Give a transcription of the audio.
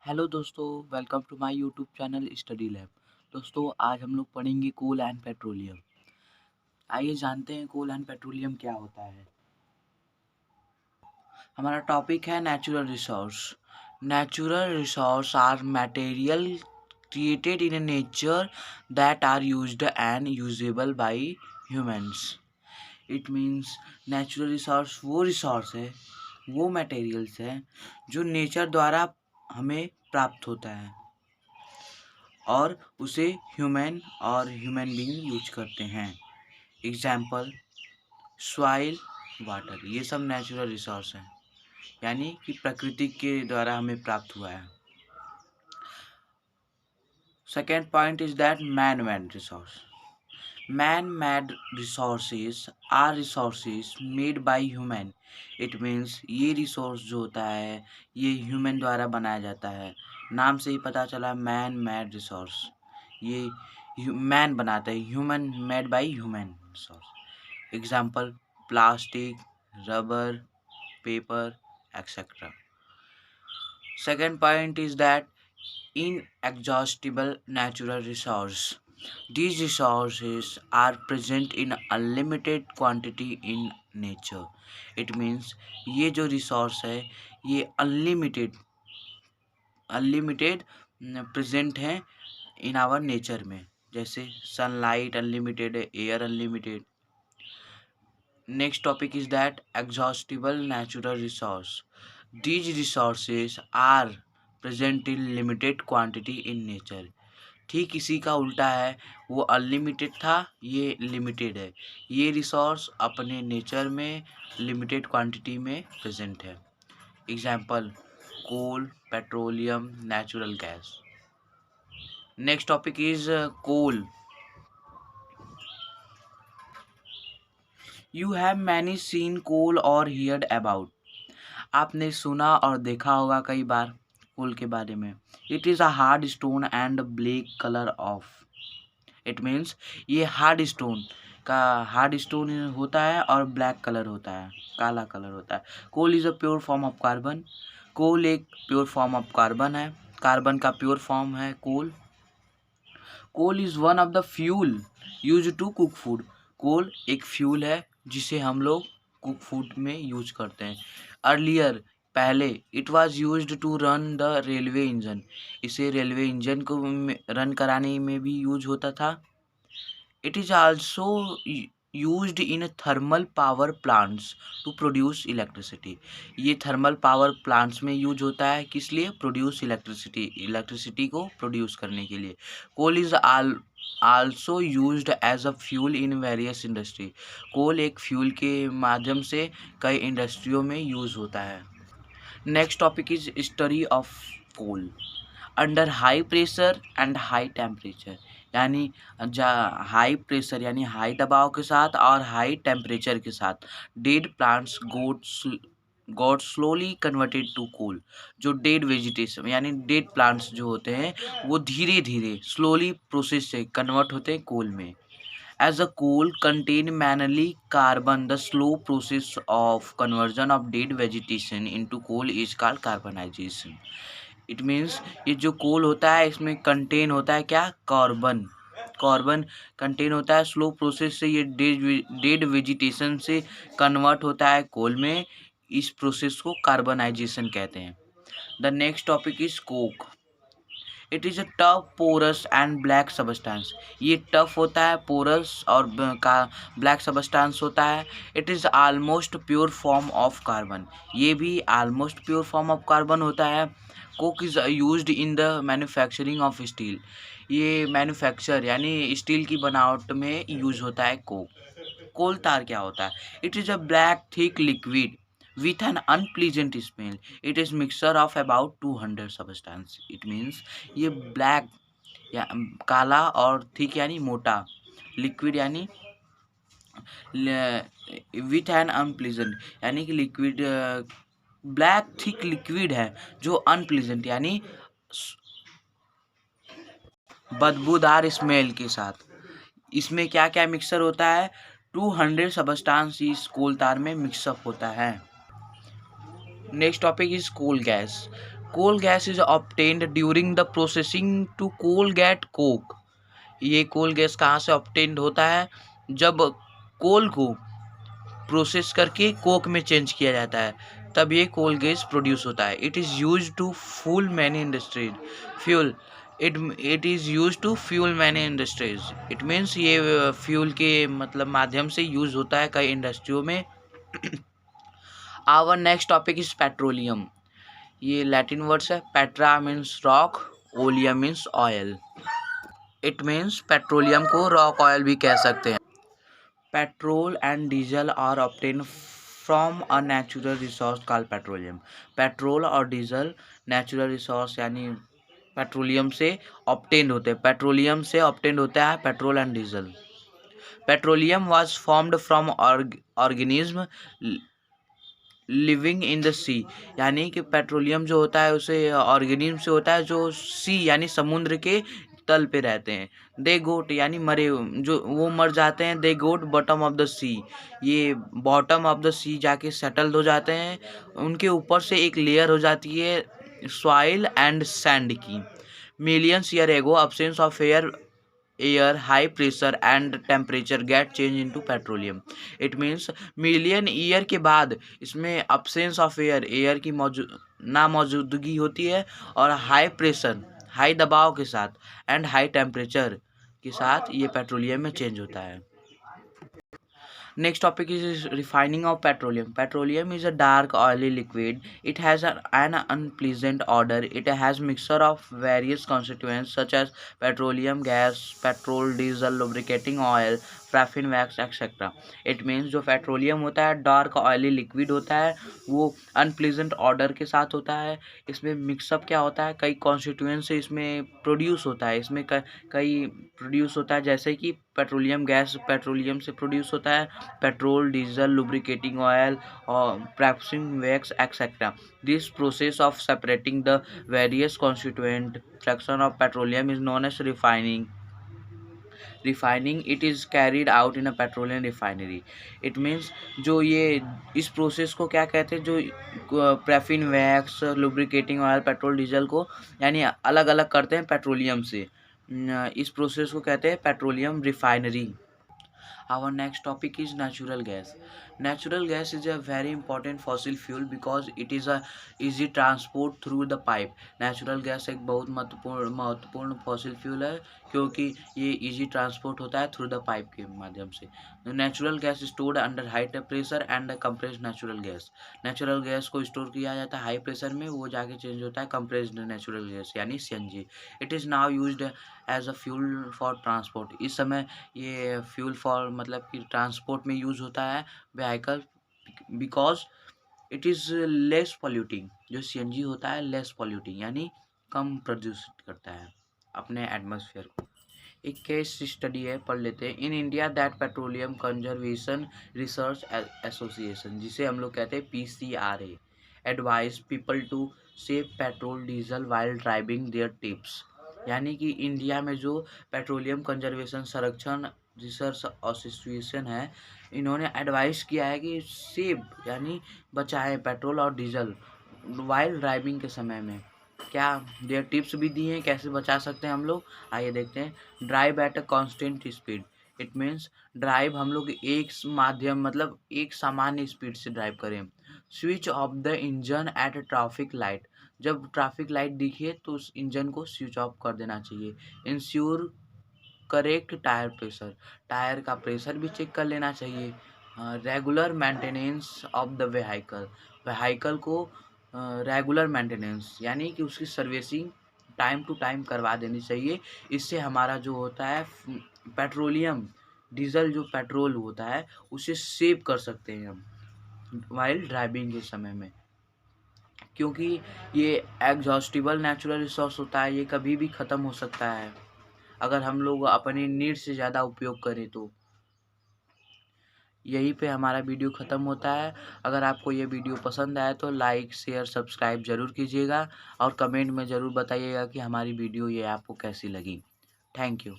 Hello दोस्तों, welcome to my YouTube channel study lab. दोस्तों, आज हम लोग पढ़ेंगे कोल एंड पेट्रोलियम। आइए जानते हैं कोल एंड पेट्रोलियम क्या होता है। हमारा टॉपिक है natural resource. Natural resource are material created in nature that are used and usable by humans. It means natural resource वो रिसोर्स है, वो मटेरियल्स है जो नेचर द्वारा हमें प्राप्त होता है और उसे ह्यूमन बीइंग यूज करते हैं। एग्जाम्पल सॉइल, वाटर, ये सब नेचुरल रिसोर्स हैं, यानी कि प्रकृति के द्वारा हमें प्राप्त हुआ है। Second point is that man made resource. Man made resources are resources made by human. It means ये रिसोर्स जो होता है ये ह्यूमन द्वारा बनाया जाता है। नाम से ही पता चला, मैन मेड रिसोर्स, ये मैन बनाता है, human made by human resource. Example plastic, rubber, paper, etcetera. Second point is that inexhaustible natural resource. These resources are present in unlimited quantity in nature. It means ये जो resource है ये unlimited present है in our nature में। जैसे sunlight unlimited है, air unlimited. Next topic is that exhaustible natural resource. These resources are present in limited quantity in nature. ठीक इसी का उल्टा है, वो अनलिमिटेड था, ये लिमिटेड है। ये रिसोर्स अपने नेचर में लिमिटेड क्वांटिटी में प्रेजेंट है। Example coal, petroleum, natural gas. Next topic is coal. You have many seen coal और हियर्ड अबाउट। आपने सुना और देखा होगा कई बार कोल के बारे में। It is a hard stone and black colour of. It means ये हार्ड स्टोन होता है और ब्लैक कलर होता है, काला कलर होता है। Coal is a pure form of carbon. Coal एक प्योर फॉर्म ऑफ कार्बन है, कार्बन का प्योर फॉर्म है coal. Coal is one of the fuel use to cook food. Coal एक फ्यूल है जिसे हम लोग कुक फूड में यूज करते हैं। अर्लियर, पहले, it was used to run the railway engine. इसे रेलवे इंजन को रन कराने में भी यूज होता था। It is also used in thermal power plants to produce electricity. ये थर्मल पावर प्लांट्स में यूज होता है, किस लिए? प्रोड्यूस इलेक्ट्रिसिटी को प्रोड्यूस करने के लिए। Coal is also used as a fuel in various industry. Coal एक फ्यूल के माध्यम से कई इंडस्ट्रियों में यूज होता है। Next topic is study of coal. Under high pressure and high temperature, यानी हाई प्रेशर यानी हाई दबाव के साथ और हाई टेम्परेचर के साथ dead plants got slowly converted to coal. जो डेड वेजिटेशन यानी डेड प्लांट्स जो होते हैं वो धीरे धीरे स्लोली प्रोसेस से कन्वर्ट होते हैं कोल में। As a coal contain mainly carbon, the slow process of conversion of dead vegetation into coal is called carbonization. It means ये जो कोल होता है इसमें कंटेन होता है क्या? कार्बन कंटेन होता है। स्लो प्रोसेस से ये डेड वेजिटेशन से कन्वर्ट होता है कोल में। इस प्रोसेस को कार्बनाइजेशन कहते हैं। The next topic is Coke. It is a tough, porous and black substance. ये टफ होता है, पोरस और ब्लैक सबस्टेंस होता है। It is almost pure form of carbon. ये भी almost pure form of carbon होता है। Coke is used in the manufacturing of steel. ये मैन्युफैक्चर यानी स्टील की बनावट में यूज होता है कोक। कोल तार क्या होता है? It is a black thick liquid with an unpleasant smell. It is mixture of about 200 substance. It means ये ब्लैक या काला और थिक यानी मोटा, लिक्विड यानी विथ एन अनप्लीजेंट यानी कि लिक्विड ब्लैक थिक लिक्विड है जो अनप्लीजेंट यानी बदबूदार स्मेल के साथ। इसमें क्या क्या मिक्सर होता है? 200 सबस्टांस इस कोल तार में मिक्सअप होता है। Next topic is coal gas. Coal gas is obtained during the processing to coal get coke. ये कोल गैस कहाँ से ऑब्टेन्ड होता है? जब कोल को प्रोसेस करके कोक में चेंज किया जाता है, तब ये कोल गैस प्रोड्यूस होता है। It is use to fuel many industries fuel it is use to fuel many industries. It means ये फ्यूल के मतलब माध्यम से यूज होता है कई इंडस्ट्रियों में। Our next topic is petroleum. ये लैटिन वर्ड्स है। Petra means rock, olea means oil. It means petroleum को रॉक ऑयल भी कह सकते हैं। Petrol and diesel are obtain from a natural resource called petroleum. Petrol और डीजल नेचुरल रिसोर्स यानी petroleum से ऑब्टेन होते हैं। पेट्रोलियम से ऑब्टेन होता है petrol and diesel. Petroleum was formed from organism living in the sea. यानी कि पेट्रोलियम जो होता है उसे ऑर्गेनिज्म से होता है जो सी यानी समुद्र के तल पे रहते हैं। दे गोट यानी मरे, जो वो मर जाते हैं। दे गोट बॉटम ऑफ द सी। ये बॉटम ऑफ द सी जाके सेटल्ड हो जाते हैं। उनके ऊपर से एक लेयर हो जाती है सॉइल एंड सैंड की। Millions year ago absence of air high pressure and temperature get change into petroleum. It means million year के बाद इसमें अब्सेंस ऑफ एयर की ना मौजूदगी होती है और हाई प्रेशर हाई दबाव के साथ एंड हाई टेम्परेचर के साथ ये पेट्रोलियम में चेंज होता है। Next topic is refining of petroleum. Petroleum is a dark oily liquid. It has an unpleasant odor. It has mixture of various constituents such as petroleum gas, petrol, diesel, lubricating oil, paraffin wax, etc. It means जो petroleum होता है dark oily liquid होता है, वो unpleasant order के साथ होता है। इसमें मिक्सअप क्या होता है, कई कॉन्स्टिट्यूएंट से इसमें प्रोड्यूस होता है। इसमें कई प्रोड्यूस होता है जैसे कि पेट्रोलियम गैस पेट्रोलियम से प्रोड्यूस होता है, पेट्रोल, डीजल, लुब्रिकेटिंग ऑयल और paraffin wax etcetera. This process of separating the various constituent fraction of petroleum is known as refining it is carried out in a petroleum refinery. It means जो ये इस process को क्या कहते हैं, जो paraffin wax, lubricating oil, petrol, diesel को यानी अलग अलग करते हैं पेट्रोलियम से, इस प्रोसेस को कहते हैं petroleum refinery. Our next topic is natural gas. Natural gas is a very important fossil fuel because it is a easy transport through the pipe. Natural gas एक बहुत महत्वपूर्ण फॉसिल फ्यूल है क्योंकि ये इजी ट्रांसपोर्ट होता है through the pipe के माध्यम से। Natural gas stored under high pressure and compressed natural gas. Natural gas को स्टोर किया जाता है हाई प्रेशर में, वो जाके चेंज होता है कंप्रेस्ड नेचुरल गैस यानी CNG। It is now used as a fuel for transport. इस समय ये फ्यूल फॉर मतलब कि ट्रांसपोर्ट में यूज़ होता है vehicle, because it is less polluting. जो CNG होता है लेस पॉल्यूटिंग यानी कम प्रदूषित करता है अपने एटमॉस्फेयर को। एक केस स्टडी है, पढ़ लेते हैं। In India that petroleum conservation research association, जिसे हम लोग कहते हैं PCRA, advise people to save petrol diesel while driving their tips. यानी कि इंडिया में जो पेट्रोलियम कंजर्वेशन संरक्षण रिसर्च एसोसिएशन है, इन्होंने एडवाइस किया है कि सेव यानी बचाएं पेट्रोल और डीजल वाइल ड्राइविंग के समय में। क्या देयर टिप्स भी दी हैं कैसे बचा सकते हैं हम लोग, आइए देखते हैं। Drive at a constant speed. It means drive हम लोग एक माध्यम मतलब एक सामान्य स्पीड से ड्राइव करें। Switch off the engine at traffic light. जब ट्रैफिक लाइट दिखे तो उस इंजन को स्विच ऑफ कर देना चाहिए। Ensure correct tyre pressure. Tyre का प्रेशर भी चेक कर लेना चाहिए। Regular maintenance of the vehicle को रेगुलर मेंटेनेंस यानी कि उसकी सर्विसिंग टाइम टू टाइम करवा देनी चाहिए। इससे हमारा जो होता है पेट्रोलियम डीजल जो पेट्रोल होता है उसे सेव कर सकते हैं हम वाइल ड्राइविंग के समय में, क्योंकि ये एग्जॉस्टिबल नेचुरल रिसोर्स होता है, ये कभी भी ख़त्म हो सकता है अगर हम लोग अपनी नीड से ज़्यादा उपयोग करें तो। यहीं पे हमारा वीडियो ख़त्म होता है। अगर आपको ये वीडियो पसंद आए तो लाइक शेयर सब्सक्राइब ज़रूर कीजिएगा और कमेंट में ज़रूर बताइएगा कि हमारी वीडियो ये आपको कैसी लगी। Thank you.